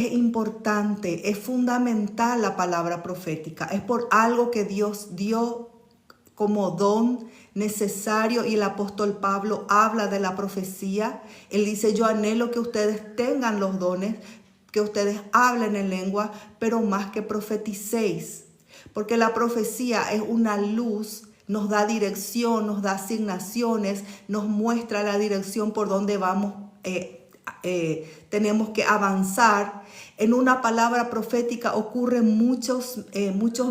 Es importante, es fundamental la palabra profética. Es por algo que Dios dio como don necesario, y el apóstol Pablo habla de la profecía. Él dice: yo anhelo que ustedes tengan los dones, que ustedes hablen en lengua, pero más que profeticéis. Porque la profecía es una luz, nos da dirección, nos da asignaciones, nos muestra la dirección por donde vamos, tenemos que avanzar. En una palabra profética ocurren muchos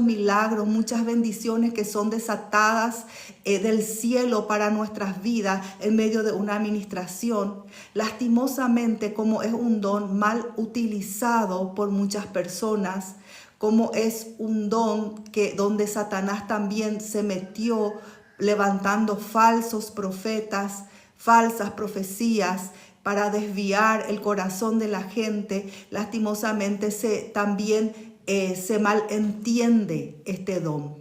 milagros, muchas bendiciones que son desatadas del cielo para nuestras vidas en medio de una administración. Lastimosamente, como es un don mal utilizado por muchas personas, como es un don donde Satanás también se metió levantando falsos profetas, falsas profecías, para desviar el corazón de la gente, lastimosamente también se malentiende este don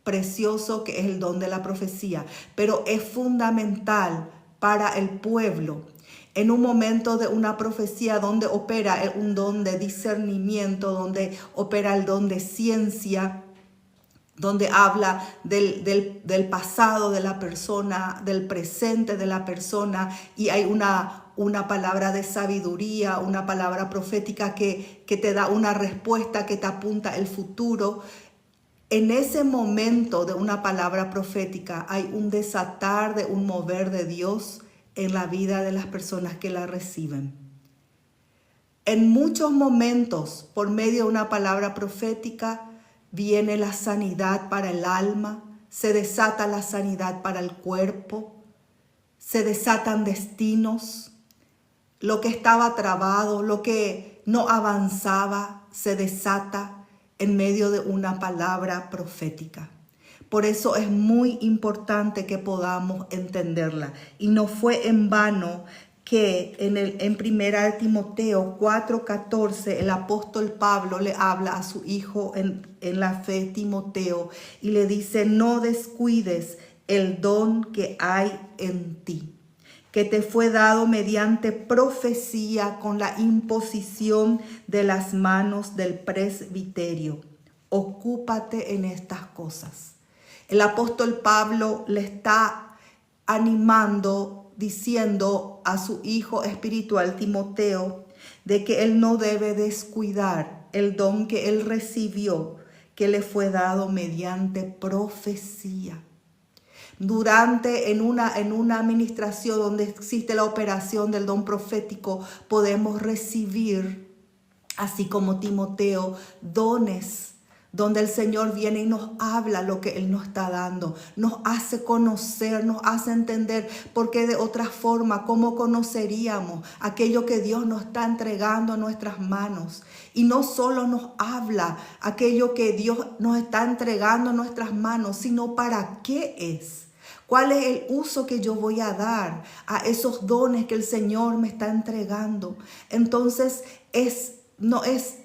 precioso que es el don de la profecía, pero es fundamental para el pueblo. En un momento de una profecía donde opera un don de discernimiento, donde opera el don de ciencia, donde habla del pasado de la persona, del presente de la persona, y hay una palabra de sabiduría, una palabra profética que te da una respuesta, que te apunta el futuro. En ese momento de una palabra profética hay un desatar de un mover de Dios en la vida de las personas que la reciben. En muchos momentos, por medio de una palabra profética, viene la sanidad para el alma, se desata la sanidad para el cuerpo, se desatan destinos, lo que estaba trabado, lo que no avanzaba, se desata en medio de una palabra profética. Por eso es muy importante que podamos entenderla. Y no fue en vano que en primera de Timoteo 4:14 el apóstol Pablo le habla a su hijo en la fe, Timoteo, y le dice: no descuides el don que hay en ti, que te fue dado mediante profecía con la imposición de las manos del presbiterio. Ocúpate en estas cosas. El apóstol Pablo le está animando, diciendo a su hijo espiritual Timoteo de que él no debe descuidar el don que él recibió, que le fue dado mediante profecía. En una administración donde existe la operación del don profético, podemos recibir, así como Timoteo, dones donde el Señor viene y nos habla lo que Él nos está dando, nos hace conocer, nos hace entender, porque de otra forma, ¿cómo conoceríamos aquello que Dios nos está entregando a nuestras manos? Y no solo nos habla aquello que Dios nos está entregando a nuestras manos, sino para qué es. ¿Cuál es el uso que yo voy a dar a esos dones que el Señor me está entregando? Entonces no es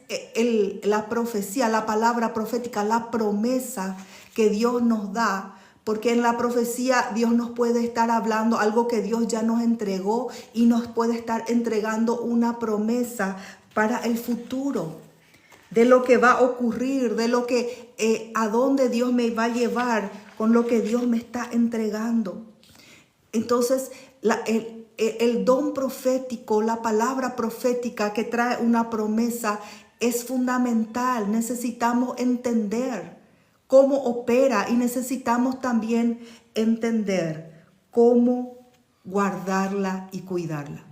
la profecía, la palabra profética, la promesa que Dios nos da, porque en la profecía Dios nos puede estar hablando algo que Dios ya nos entregó y nos puede estar entregando una promesa para el futuro, de lo que va a ocurrir, de lo que a dónde Dios me va a llevar con lo que Dios me está entregando. Entonces, el don profético, la palabra profética que trae una promesa es fundamental. Necesitamos entender cómo opera y necesitamos también entender cómo guardarla y cuidarla.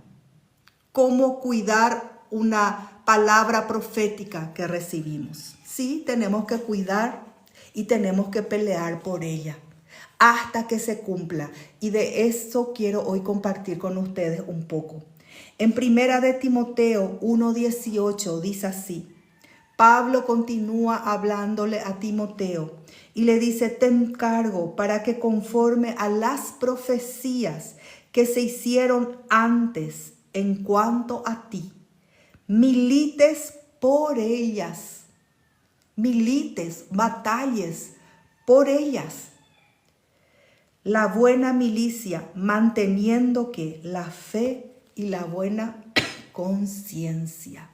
Cómo cuidar una palabra profética que recibimos. Sí, tenemos que cuidar y tenemos que pelear por ella hasta que se cumpla. Y de eso quiero hoy compartir con ustedes un poco. En primera de Timoteo 1:18 dice así: Pablo continúa hablándole a Timoteo y le dice: te encargo para que conforme a las profecías que se hicieron antes en cuanto a ti, milites por ellas, batalles por ellas. La buena milicia, manteniendo que la fe y la buena conciencia.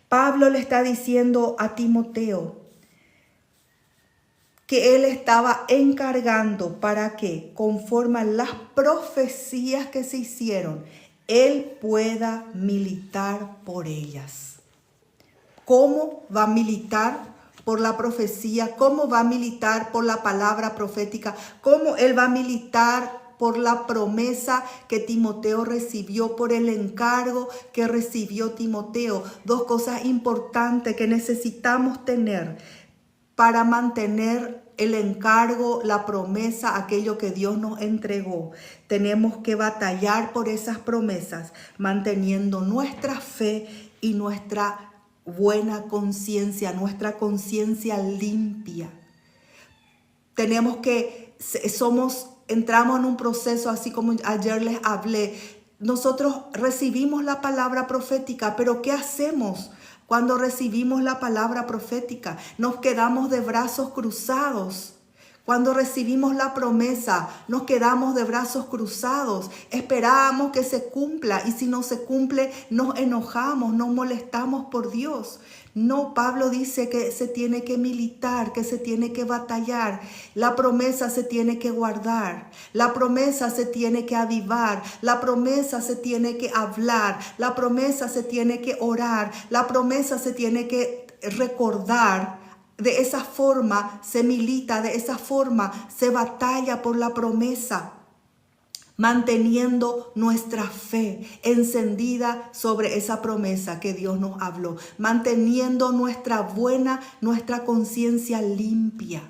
Pablo le está diciendo a Timoteo que él estaba encargando para que, conforme a las profecías que se hicieron, él pueda militar por ellas. ¿Cómo va a militar por la profecía? ¿Cómo va a militar por la palabra profética? ¿Cómo él va a militar por la promesa que Timoteo recibió, por el encargo que recibió Timoteo? Dos cosas importantes que necesitamos tener para mantener el encargo, la promesa, aquello que Dios nos entregó. Tenemos que batallar por esas promesas, manteniendo nuestra fe y nuestra buena conciencia, nuestra conciencia limpia. Tenemos que, entramos en un proceso, así como ayer les hablé. Nosotros recibimos la palabra profética, pero ¿qué hacemos cuando recibimos la palabra profética? Nos quedamos de brazos cruzados. Cuando recibimos la promesa, nos quedamos de brazos cruzados. Esperamos que se cumpla, y si no se cumple, nos enojamos, nos molestamos por Dios. No, Pablo dice que se tiene que militar, que se tiene que batallar. La promesa se tiene que guardar. La promesa se tiene que avivar. La promesa se tiene que hablar. La promesa se tiene que orar. La promesa se tiene que recordar. De esa forma se milita, de esa forma se batalla por la promesa, manteniendo nuestra fe encendida sobre esa promesa que Dios nos habló, manteniendo nuestra conciencia limpia.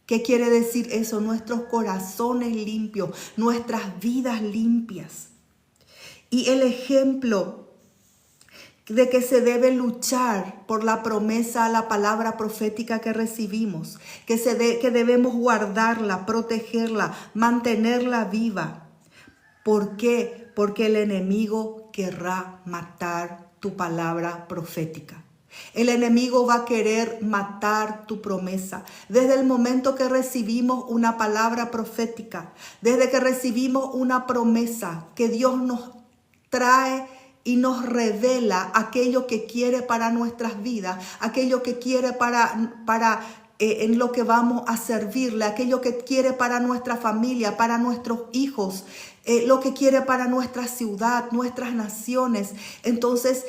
¿Qué quiere decir eso? Nuestros corazones limpios, nuestras vidas limpias. Y el ejemplo de que se debe luchar por la promesa, la palabra profética que recibimos, que debemos guardarla, protegerla, mantenerla viva. ¿Por qué? Porque el enemigo querrá matar tu palabra profética. El enemigo va a querer matar tu promesa. Desde el momento que recibimos una palabra profética, desde que recibimos una promesa que Dios nos trae y nos revela aquello que quiere para nuestras vidas, aquello que quiere en lo que vamos a servirle, aquello que quiere para nuestra familia, para nuestros hijos, lo que quiere para nuestra ciudad, nuestras naciones. Entonces,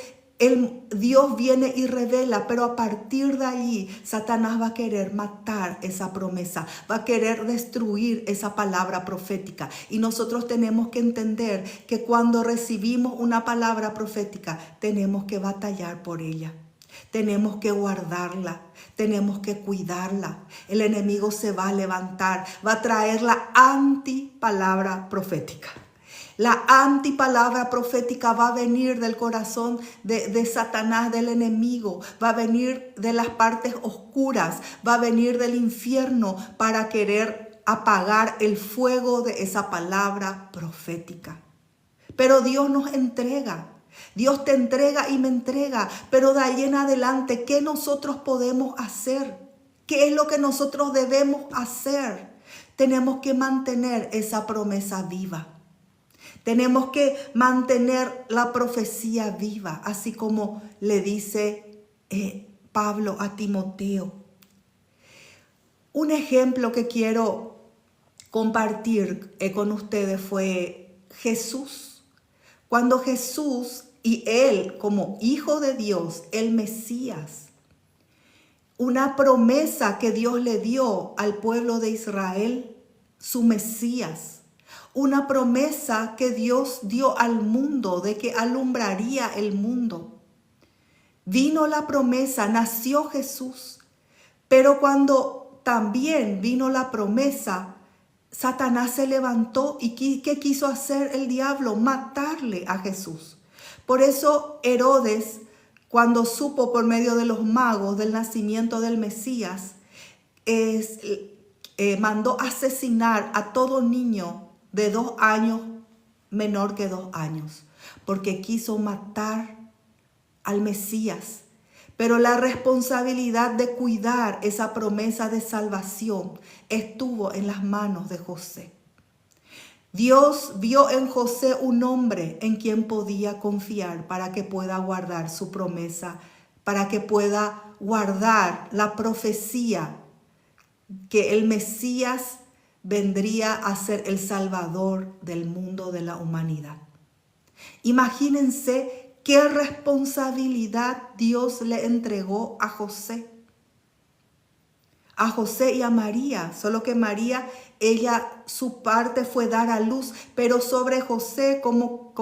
Dios viene y revela, pero a partir de allí, Satanás va a querer matar esa promesa, va a querer destruir esa palabra profética. Y nosotros tenemos que entender que cuando recibimos una palabra profética, tenemos que batallar por ella. Tenemos que guardarla, tenemos que cuidarla. El enemigo se va a levantar, va a traer la antipalabra profética. La antipalabra profética va a venir del corazón de Satanás, del enemigo. Va a venir de las partes oscuras, va a venir del infierno para querer apagar el fuego de esa palabra profética. Pero Dios nos entrega. Dios te entrega y me entrega. Pero de ahí en adelante, ¿qué nosotros podemos hacer? ¿Qué es lo que nosotros debemos hacer? Tenemos que mantener esa promesa viva. Tenemos que mantener la profecía viva, así como le dice Pablo a Timoteo. Un ejemplo que quiero compartir con ustedes fue Jesús. Cuando Jesús y él como hijo de Dios, el Mesías, una promesa que Dios le dio al pueblo de Israel, su Mesías. Una promesa que Dios dio al mundo de que alumbraría el mundo. Vino la promesa, nació Jesús, pero cuando también vino la promesa, Satanás se levantó y ¿qué quiso hacer el diablo? Matarle a Jesús. Por eso Herodes, cuando supo por medio de los magos del nacimiento del Mesías, mandó asesinar a todo niño de 2 años, menor que 2 años, porque quiso matar al Mesías. Pero la responsabilidad de cuidar esa promesa de salvación estuvo en las manos de José. Dios vio en José un hombre en quien podía confiar para que pueda guardar su promesa, para que pueda guardar la profecía que el Mesías vendría a ser el Salvador del mundo, de la humanidad. Imagínense qué responsabilidad Dios le entregó a José y a María, solo que María, su parte fue dar a luz, pero sobre José como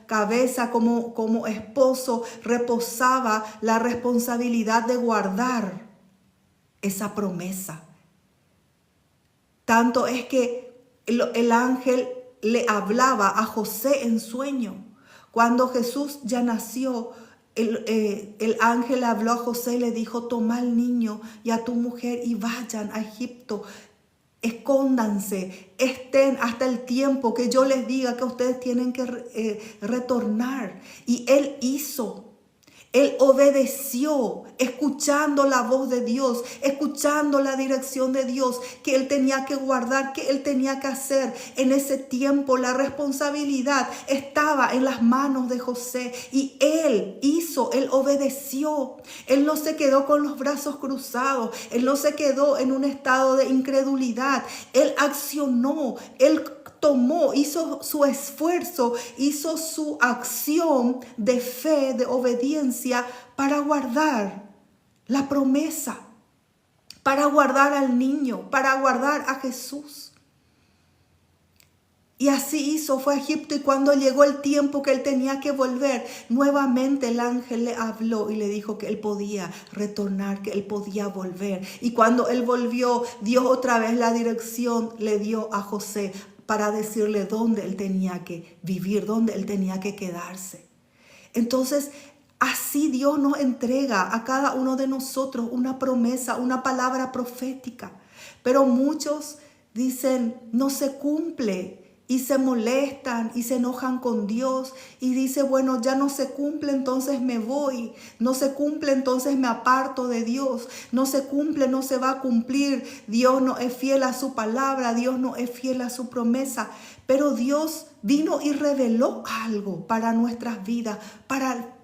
cabeza, como esposo, reposaba la responsabilidad de guardar esa promesa. Tanto es que el ángel le hablaba a José en sueño. Cuando Jesús ya nació, el ángel habló a José y le dijo: toma al niño y a tu mujer y vayan a Egipto. Escóndanse, estén hasta el tiempo que yo les diga que ustedes tienen que retornar. Y él hizo. Él obedeció, escuchando la voz de Dios, escuchando la dirección de Dios, que él tenía que guardar, que él tenía que hacer. En ese tiempo la responsabilidad estaba en las manos de José y él hizo, él obedeció. Él no se quedó con los brazos cruzados, él no se quedó en un estado de incredulidad. Él accionó, él tomó, hizo su esfuerzo, hizo su acción de fe, de obediencia para guardar la promesa, para guardar al niño, para guardar a Jesús. Y así hizo, fue a Egipto, y cuando llegó el tiempo que él tenía que volver, nuevamente el ángel le habló y le dijo que él podía retornar, que él podía volver. Y cuando él volvió, Dios otra vez la dirección le dio a José para decirle dónde él tenía que vivir, dónde él tenía que quedarse. Entonces, así Dios nos entrega a cada uno de nosotros una promesa, una palabra profética. Pero muchos dicen, no se cumple, y se molestan y se enojan con Dios y dice, bueno, ya no se cumple, entonces me voy. No se cumple, entonces me aparto de Dios. No se cumple, no se va a cumplir. Dios no es fiel a su palabra, Dios no es fiel a su promesa. Pero Dios vino y reveló algo para nuestras vidas, para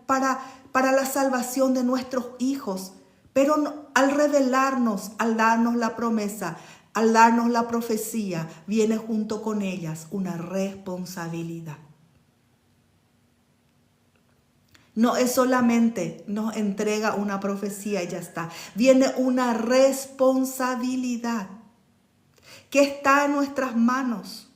la salvación de nuestros hijos. Pero al revelarnos, al darnos la promesa, al darnos la profecía, viene junto con ellas una responsabilidad. No es solamente nos entrega una profecía y ya está. Viene una responsabilidad que está en nuestras manos.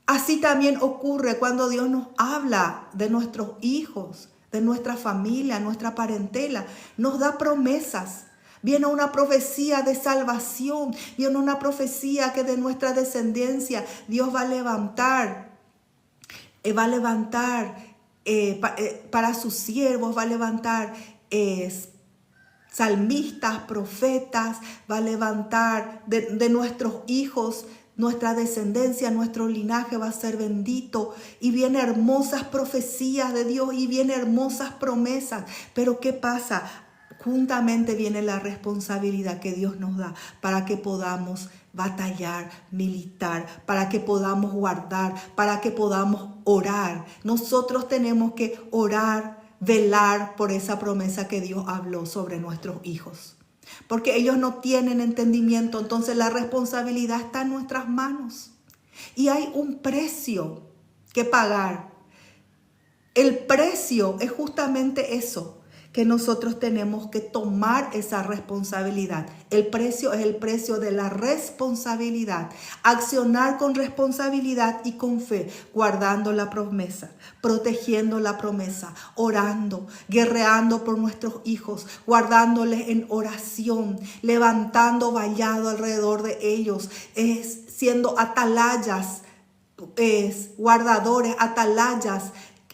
Así también ocurre cuando Dios nos habla de nuestros hijos, de nuestra familia, nuestra parentela. Nos da promesas. Viene una profecía de salvación, viene una profecía que de nuestra descendencia Dios va a levantar para sus siervos, va a levantar salmistas, profetas, va a levantar de nuestros hijos. Nuestra descendencia, nuestro linaje va a ser bendito y vienen hermosas profecías de Dios y vienen hermosas promesas. Pero ¿qué pasa? Juntamente viene la responsabilidad que Dios nos da para que podamos batallar, militar, para que podamos guardar, para que podamos orar. Nosotros tenemos que orar, velar por esa promesa que Dios habló sobre nuestros hijos. Porque ellos no tienen entendimiento, entonces la responsabilidad está en nuestras manos. Y hay un precio que pagar. El precio es justamente eso, que nosotros tenemos que tomar esa responsabilidad. El precio es el precio de la responsabilidad. Accionar con responsabilidad y con fe, guardando la promesa, protegiendo la promesa, orando, guerreando por nuestros hijos, guardándoles en oración, levantando vallado alrededor de ellos, siendo atalayas, guardadores, atalayas,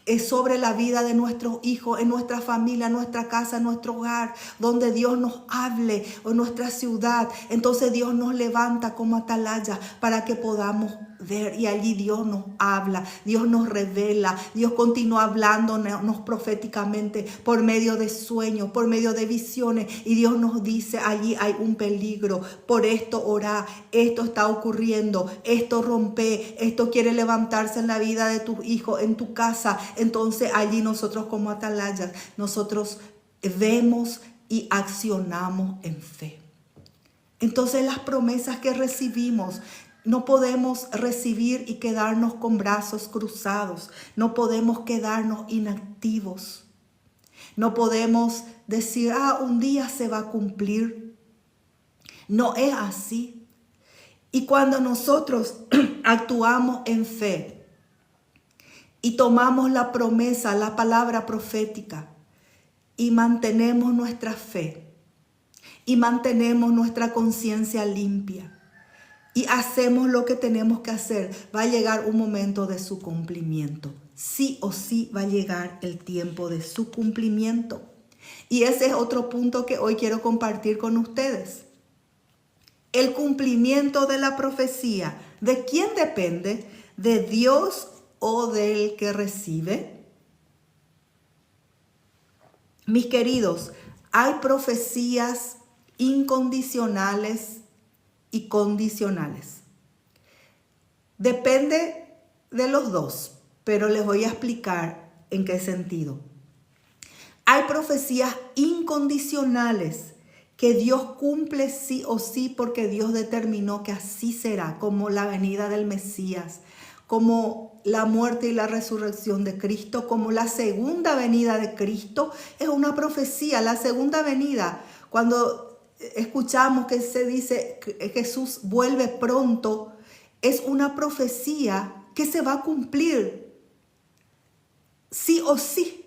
es sobre la vida de nuestros hijos, en nuestra familia, en nuestra casa, en nuestro hogar, donde Dios nos hable, o en nuestra ciudad. Entonces Dios nos levanta como atalaya para que podamos ver, y allí Dios nos habla, Dios nos revela, Dios continúa hablándonos proféticamente por medio de sueños, por medio de visiones, y Dios nos dice: allí hay un peligro, por esto orá, esto está ocurriendo, esto rompe, esto quiere levantarse en la vida de tus hijos, en tu casa. Entonces allí nosotros como atalayas, nosotros vemos y accionamos en fe. Entonces las promesas que recibimos, no podemos recibir y quedarnos con brazos cruzados. No podemos quedarnos inactivos. No podemos decir: un día se va a cumplir. No es así. Y cuando nosotros actuamos en fe y tomamos la promesa, la palabra profética, y mantenemos nuestra fe y mantenemos nuestra conciencia limpia, y hacemos lo que tenemos que hacer, va a llegar un momento de su cumplimiento. Sí o sí va a llegar el tiempo de su cumplimiento. Y ese es otro punto que hoy quiero compartir con ustedes. El cumplimiento de la profecía, ¿de quién depende? ¿De Dios o del que recibe? Mis queridos, hay profecías incondicionales y condicionales. Depende de los dos, pero les voy a explicar en qué sentido. Hay profecías incondicionales que Dios cumple sí o sí porque Dios determinó que así será, como la venida del Mesías, como la muerte y la resurrección de Cristo, como la segunda venida de Cristo. Es una profecía, la segunda venida. Cuando escuchamos que se dice que Jesús vuelve pronto, es una profecía que se va a cumplir sí o sí,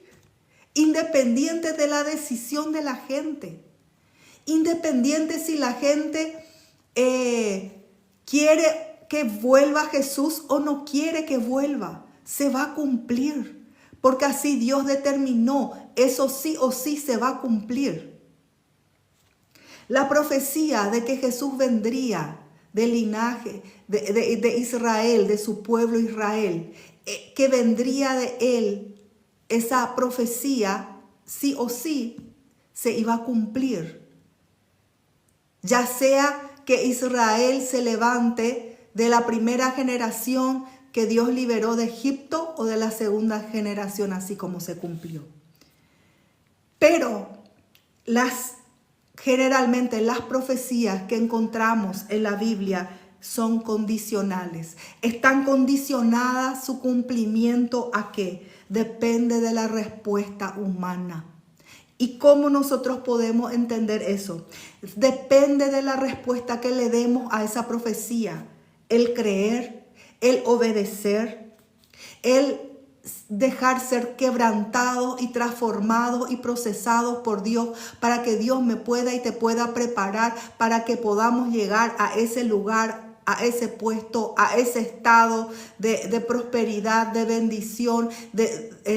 independiente de la decisión de la gente, independiente si la gente quiere que vuelva Jesús o no quiere que vuelva, se va a cumplir, porque así Dios determinó, eso sí o sí se va a cumplir. La profecía de que Jesús vendría del linaje de Israel, de su pueblo Israel, que vendría de él, esa profecía sí o sí se iba a cumplir. Ya sea que Israel se levante de la primera generación que Dios liberó de Egipto o de la segunda generación, así como se cumplió. Pero generalmente las profecías que encontramos en la Biblia son condicionales. Están condicionadas su cumplimiento ¿a qué? Depende de la respuesta humana. ¿Y cómo nosotros podemos entender eso? Depende de la respuesta que le demos a esa profecía. El creer, el obedecer, el dejar ser quebrantados y transformados y procesados por Dios, para que Dios me pueda y te pueda preparar para que podamos llegar a ese lugar, a ese puesto, a ese estado de prosperidad, de bendición,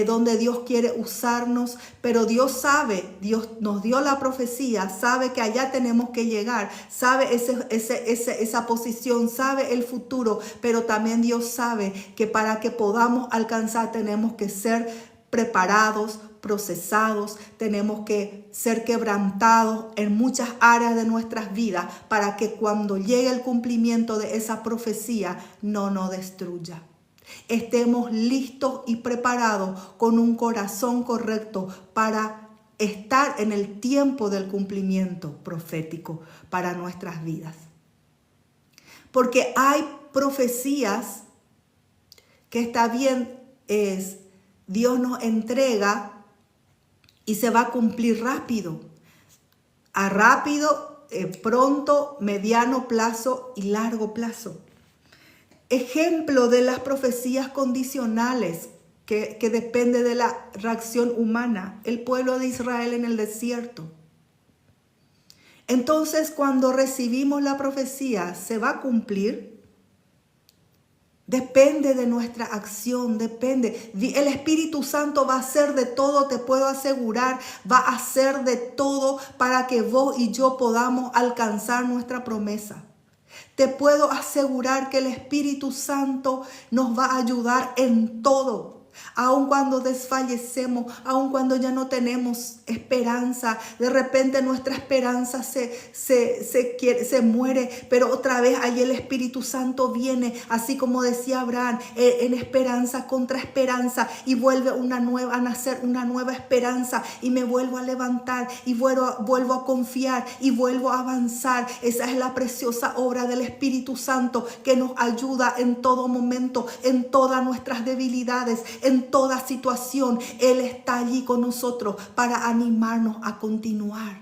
donde Dios quiere usarnos. Pero Dios sabe, Dios nos dio la profecía, sabe que allá tenemos que llegar, sabe esa posición, sabe el futuro, pero también Dios sabe que para que podamos alcanzar tenemos que ser preparados, procesados, tenemos que ser quebrantados en muchas áreas de nuestras vidas para que cuando llegue el cumplimiento de esa profecía no nos destruya. Estemos listos y preparados con un corazón correcto para estar en el tiempo del cumplimiento profético para nuestras vidas. Porque hay profecías que está bien, Dios nos entrega y se va a cumplir rápido. A rápido, pronto, mediano plazo y largo plazo. Ejemplo de las profecías condicionales que depende de la reacción humana, el pueblo de Israel en el desierto. Entonces, cuando recibimos la profecía, ¿se va a cumplir? Depende de nuestra acción, depende. El Espíritu Santo va a hacer de todo, te puedo asegurar, va a hacer de todo para que vos y yo podamos alcanzar nuestra promesa. Te puedo asegurar que el Espíritu Santo nos va a ayudar en todo. Aun cuando desfallecemos, aun cuando ya no tenemos esperanza, de repente nuestra esperanza se muere, pero otra vez ahí el Espíritu Santo viene, así como decía Abraham, en esperanza contra esperanza, y vuelve a nacer una nueva esperanza, y me vuelvo a levantar, y vuelvo a confiar, y vuelvo a avanzar. Esa es la preciosa obra del Espíritu Santo que nos ayuda en todo momento, en todas nuestras debilidades, en toda situación. Él está allí con nosotros para animarnos a continuar.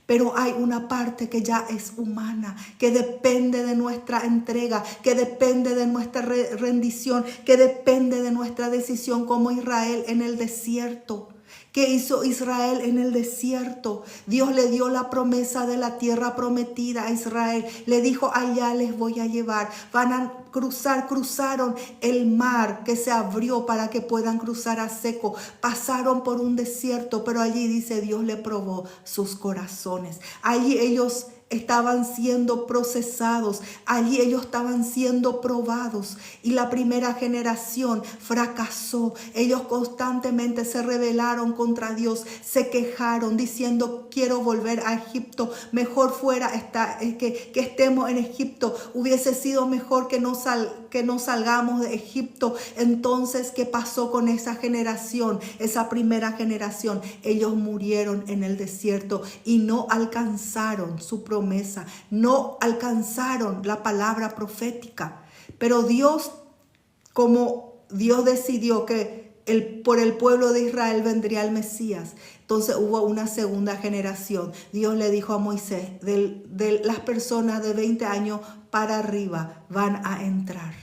Pero hay una parte que ya es humana, que depende de nuestra entrega, que depende de nuestra rendición, que depende de nuestra decisión, como Israel en el desierto. ¿Qué hizo Israel en el desierto? Dios le dio la promesa de la tierra prometida a Israel. Le dijo, allá les voy a llevar. Van a cruzaron el mar que se abrió para que puedan cruzar a seco. Pasaron por un desierto, pero allí dice Dios le probó sus corazones. Allí ellos estaban siendo procesados, allí ellos estaban siendo probados, y la primera generación fracasó. Ellos constantemente se rebelaron contra Dios, se quejaron diciendo, quiero volver a Egipto, mejor fuera que estemos en Egipto, hubiese sido mejor que no salgamos de Egipto. Entonces, ¿qué pasó con esa generación? Esa primera generación, ellos murieron en el desierto y no alcanzaron su promesa, no alcanzaron la palabra profética. Pero Dios, como Dios decidió que por el pueblo de Israel vendría el Mesías, entonces hubo una segunda generación. Dios le dijo a Moisés, de las personas de 20 años para arriba van a entrar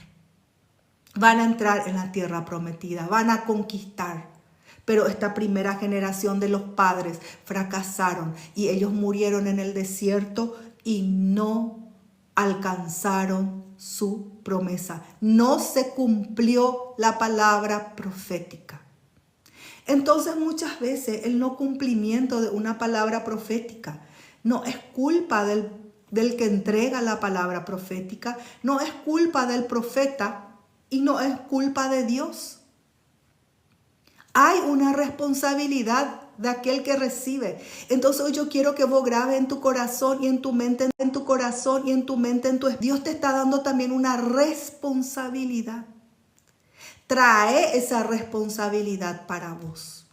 en la tierra prometida, van a conquistar. Pero esta primera generación de los padres fracasaron y ellos murieron en el desierto y no alcanzaron su promesa. No se cumplió la palabra profética. Entonces muchas veces el no cumplimiento de una palabra profética no es culpa del que entrega la palabra profética, no es culpa del profeta y no es culpa de Dios. Hay una responsabilidad de aquel que recibe. Entonces hoy yo quiero que vos grabes en tu corazón y en tu mente, en tu corazón y en tu mente, Dios te está dando también una responsabilidad. Trae esa responsabilidad para vos.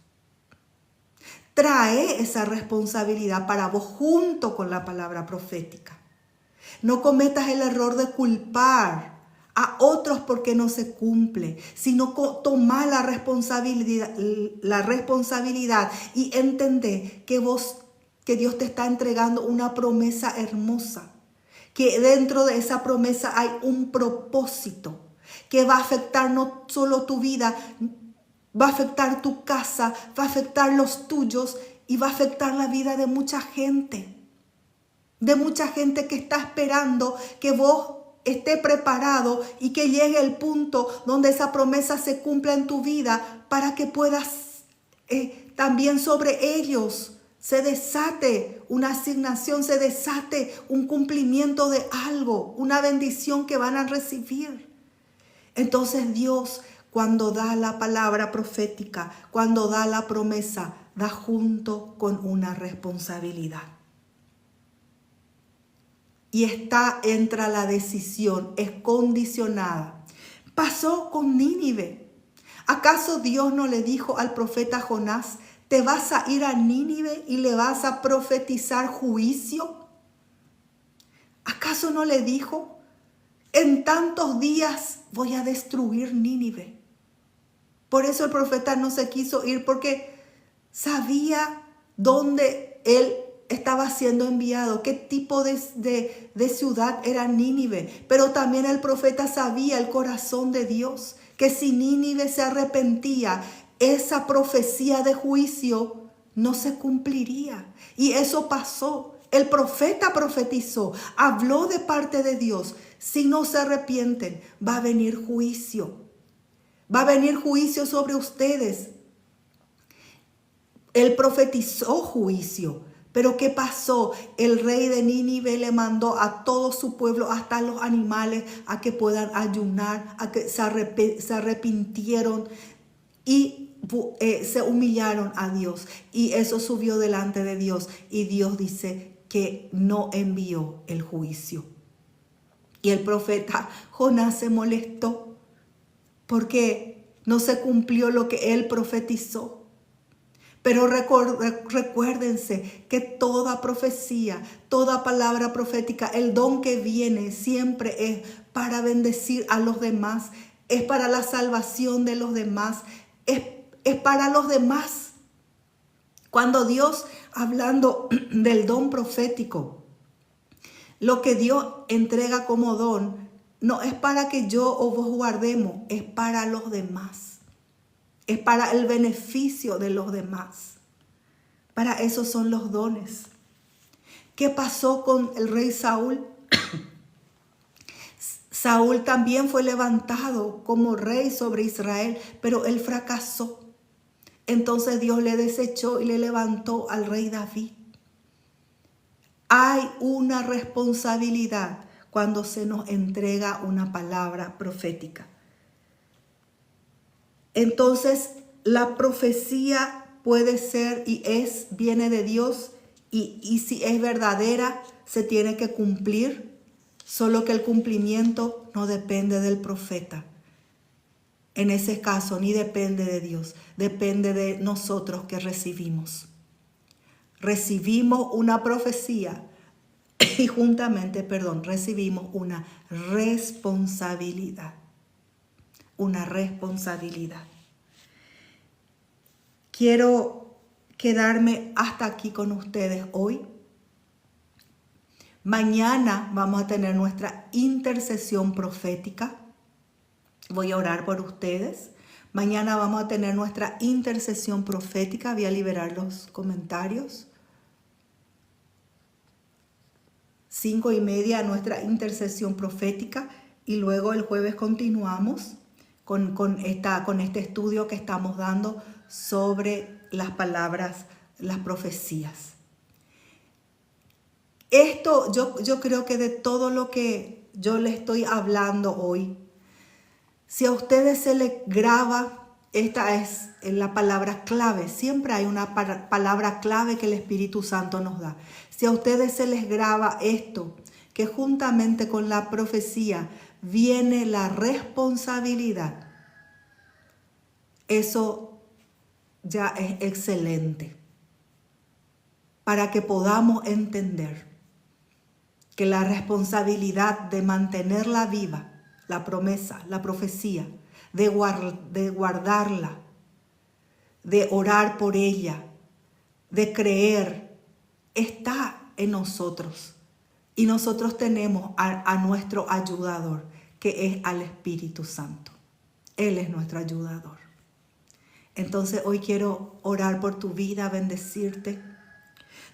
Trae esa responsabilidad para vos junto con la palabra profética. No cometas el error de culpar a otros porque no se cumple, sino toma la responsabilidad y entender que Dios te está entregando una promesa hermosa, que dentro de esa promesa hay un propósito que va a afectar no solo tu vida, va a afectar tu casa, va a afectar los tuyos y va a afectar la vida de mucha gente que está esperando que vos esté preparado y que llegue el punto donde esa promesa se cumpla en tu vida para que puedas también sobre ellos se desate una asignación, se desate un cumplimiento de algo, una bendición que van a recibir. Entonces Dios, cuando da la palabra profética, cuando da la promesa, da junto con una responsabilidad. Y entra la decisión, es condicionada. Pasó con Nínive. ¿Acaso Dios no le dijo al profeta Jonás, te vas a ir a Nínive y le vas a profetizar juicio? ¿Acaso no le dijo, en tantos días voy a destruir Nínive? Por eso el profeta no se quiso ir, porque sabía dónde él estaba siendo enviado, qué tipo de ciudad era Nínive. Pero también el profeta sabía el corazón de Dios, que si Nínive se arrepentía, esa profecía de juicio no se cumpliría. Y eso pasó. El profeta profetizó, habló de parte de Dios. Si no se arrepienten, va a venir juicio. Va a venir juicio sobre ustedes. Él profetizó juicio. Pero ¿qué pasó? El rey de Nínive le mandó a todo su pueblo, hasta los animales, a que puedan ayunar, a que se arrepintieron y se humillaron a Dios. Y eso subió delante de Dios. Y Dios dice que no envió el juicio. Y el profeta Jonás se molestó porque no se cumplió lo que él profetizó. Pero recuérdense que toda profecía, toda palabra profética, el don que viene siempre es para bendecir a los demás, es para la salvación de los demás, es para los demás. Cuando Dios, hablando del don profético, lo que Dios entrega como don, no es para que yo o vos guardemos, es para los demás. Es para el beneficio de los demás. Para eso son los dones. ¿Qué pasó con el rey Saúl? Saúl también fue levantado como rey sobre Israel, pero él fracasó. Entonces Dios le desechó y le levantó al rey David. Hay una responsabilidad cuando se nos entrega una palabra profética. Entonces, la profecía puede ser viene de Dios y si es verdadera, se tiene que cumplir, solo que el cumplimiento no depende del profeta. En ese caso, ni depende de Dios, depende de nosotros que recibimos. Recibimos una profecía y juntamente, recibimos una responsabilidad. Una responsabilidad. Quiero quedarme hasta aquí con ustedes hoy. Mañana vamos a tener nuestra intercesión profética. Voy a orar por ustedes. Mañana vamos a tener nuestra intercesión profética. Voy a liberar los comentarios. 5:30 nuestra intercesión profética y luego el jueves continuamos con este estudio que estamos dando sobre las palabras, las profecías. Esto, yo creo que de todo lo que yo les estoy hablando hoy, si a ustedes se les graba, esta es la palabra clave. Siempre hay una palabra clave que el Espíritu Santo nos da. Si a ustedes se les graba esto, que juntamente con la profecía viene la responsabilidad, eso ya es excelente para que podamos entender que la responsabilidad de mantenerla viva, la promesa, la profecía, de guardarla, de orar por ella, de creer, está en nosotros. Y nosotros tenemos a nuestro ayudador, que es al Espíritu Santo. Él es nuestro ayudador. Entonces hoy quiero orar por tu vida, bendecirte.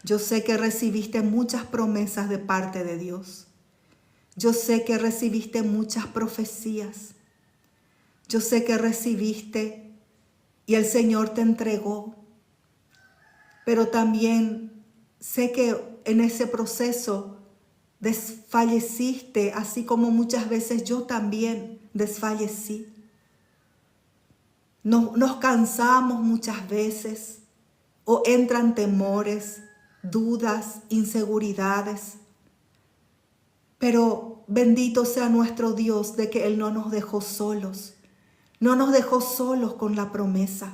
Yo sé que recibiste muchas promesas de parte de Dios. Yo sé que recibiste muchas profecías. Yo sé que recibiste y el Señor te entregó. Pero también sé que en ese proceso desfalleciste, así como muchas veces yo también desfallecí. Nos cansamos muchas veces o entran temores, dudas, inseguridades. Pero bendito sea nuestro Dios de que Él no nos dejó solos. No nos dejó solos con la promesa.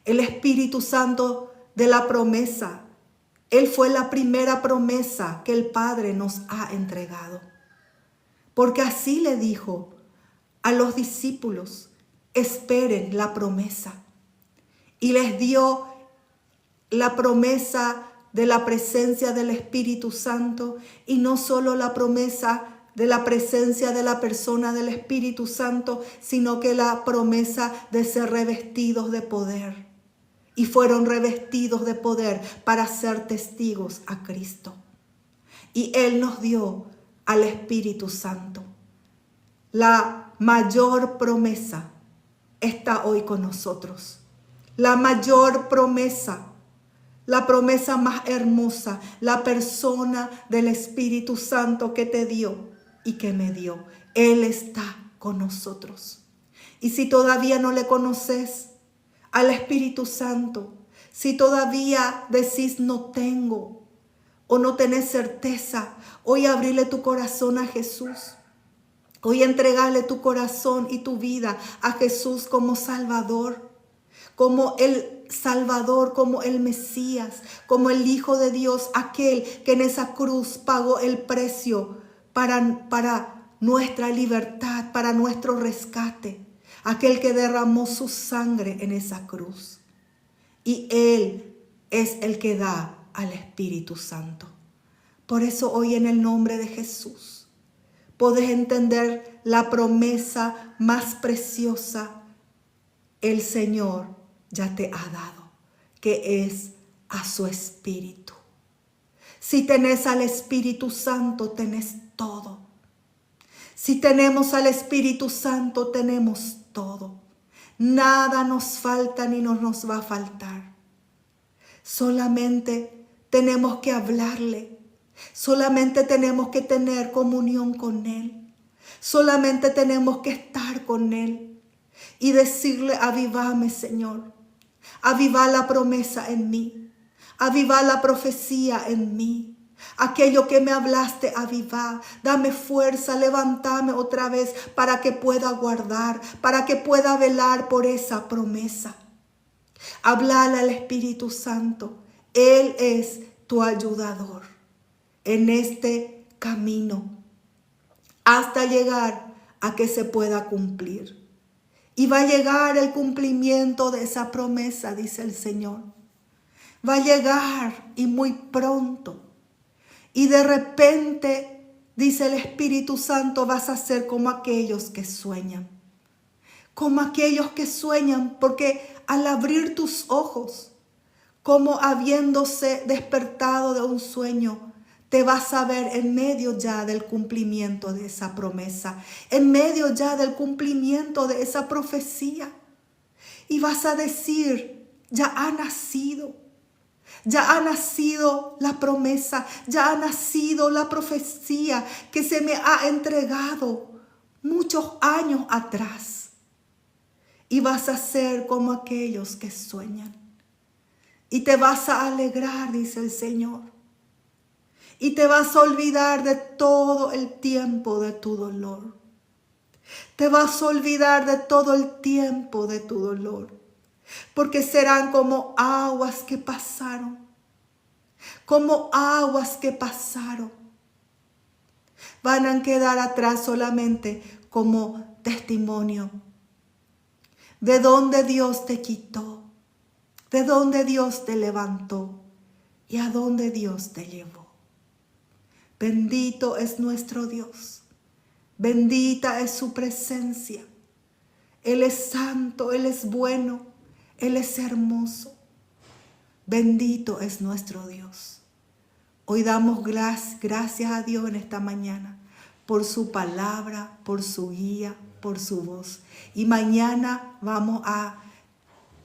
El Espíritu Santo de la promesa, Él fue la primera promesa que el Padre nos ha entregado. Porque así le dijo a los discípulos, esperen la promesa. Y les dio la promesa de la presencia del Espíritu Santo, y no solo la promesa de la presencia de la persona del Espíritu Santo, sino que la promesa de ser revestidos de poder. Y fueron revestidos de poder para ser testigos a Cristo. y Él nos dio al Espíritu Santo. La mayor promesa está hoy con nosotros. La mayor promesa, la promesa más hermosa, la persona del Espíritu Santo que te dio y que me dio. Él está con nosotros. Y si todavía no le conoces al Espíritu Santo, si todavía decís no tengo o no tenés certeza, hoy abrile tu corazón a Jesús. Hoy entregale tu corazón y tu vida a Jesús como Salvador, como el Salvador, como el Mesías, como el Hijo de Dios, aquel que en esa cruz pagó el precio para nuestra libertad, para nuestro rescate, aquel que derramó su sangre en esa cruz. Y Él es el que da al Espíritu Santo. Por eso hoy en el nombre de Jesús podés entender la promesa más preciosa. El Señor ya te ha dado, que es a su Espíritu. Si tenés al Espíritu Santo, tenés todo. Si tenemos al Espíritu Santo, tenemos todo. Nada nos falta ni nos va a faltar. Solamente tenemos que hablarle. Solamente tenemos que tener comunión con Él. Solamente tenemos que estar con Él y decirle: avívame, Señor. Avivá la promesa en mí. Avivá la profecía en mí. Aquello que me hablaste, avivá. Dame fuerza, levántame otra vez para que pueda guardar, para que pueda velar por esa promesa. Hablale al Espíritu Santo. Él es tu ayudador en este camino hasta llegar a que se pueda cumplir. Y va a llegar el cumplimiento de esa promesa, dice el Señor. Va a llegar y muy pronto. Y de repente, dice el Espíritu Santo, vas a ser como aquellos que sueñan. Como aquellos que sueñan, porque al abrir tus ojos, como habiéndose despertado de un sueño, te vas a ver en medio ya del cumplimiento de esa promesa, en medio ya del cumplimiento de esa profecía. Y vas a decir: ya ha nacido la promesa, ya ha nacido la profecía que se me ha entregado muchos años atrás. Y vas a ser como aquellos que sueñan. Y te vas a alegrar, dice el Señor. Y te vas a olvidar de todo el tiempo de tu dolor. Te vas a olvidar de todo el tiempo de tu dolor. Porque serán como aguas que pasaron. Como aguas que pasaron. Van a quedar atrás solamente como testimonio de donde Dios te quitó, de donde Dios te levantó y a donde Dios te llevó. Bendito es nuestro Dios. Bendita es su presencia. Él es santo, Él es bueno, Él es hermoso. Bendito es nuestro Dios. Hoy damos gracias a Dios en esta mañana por su palabra, por su guía, por su voz. Y mañana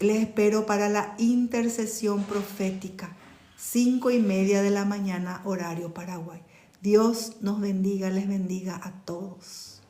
les espero para la intercesión profética, 5:30 de la mañana, horario Paraguay. Dios nos bendiga, les bendiga a todos.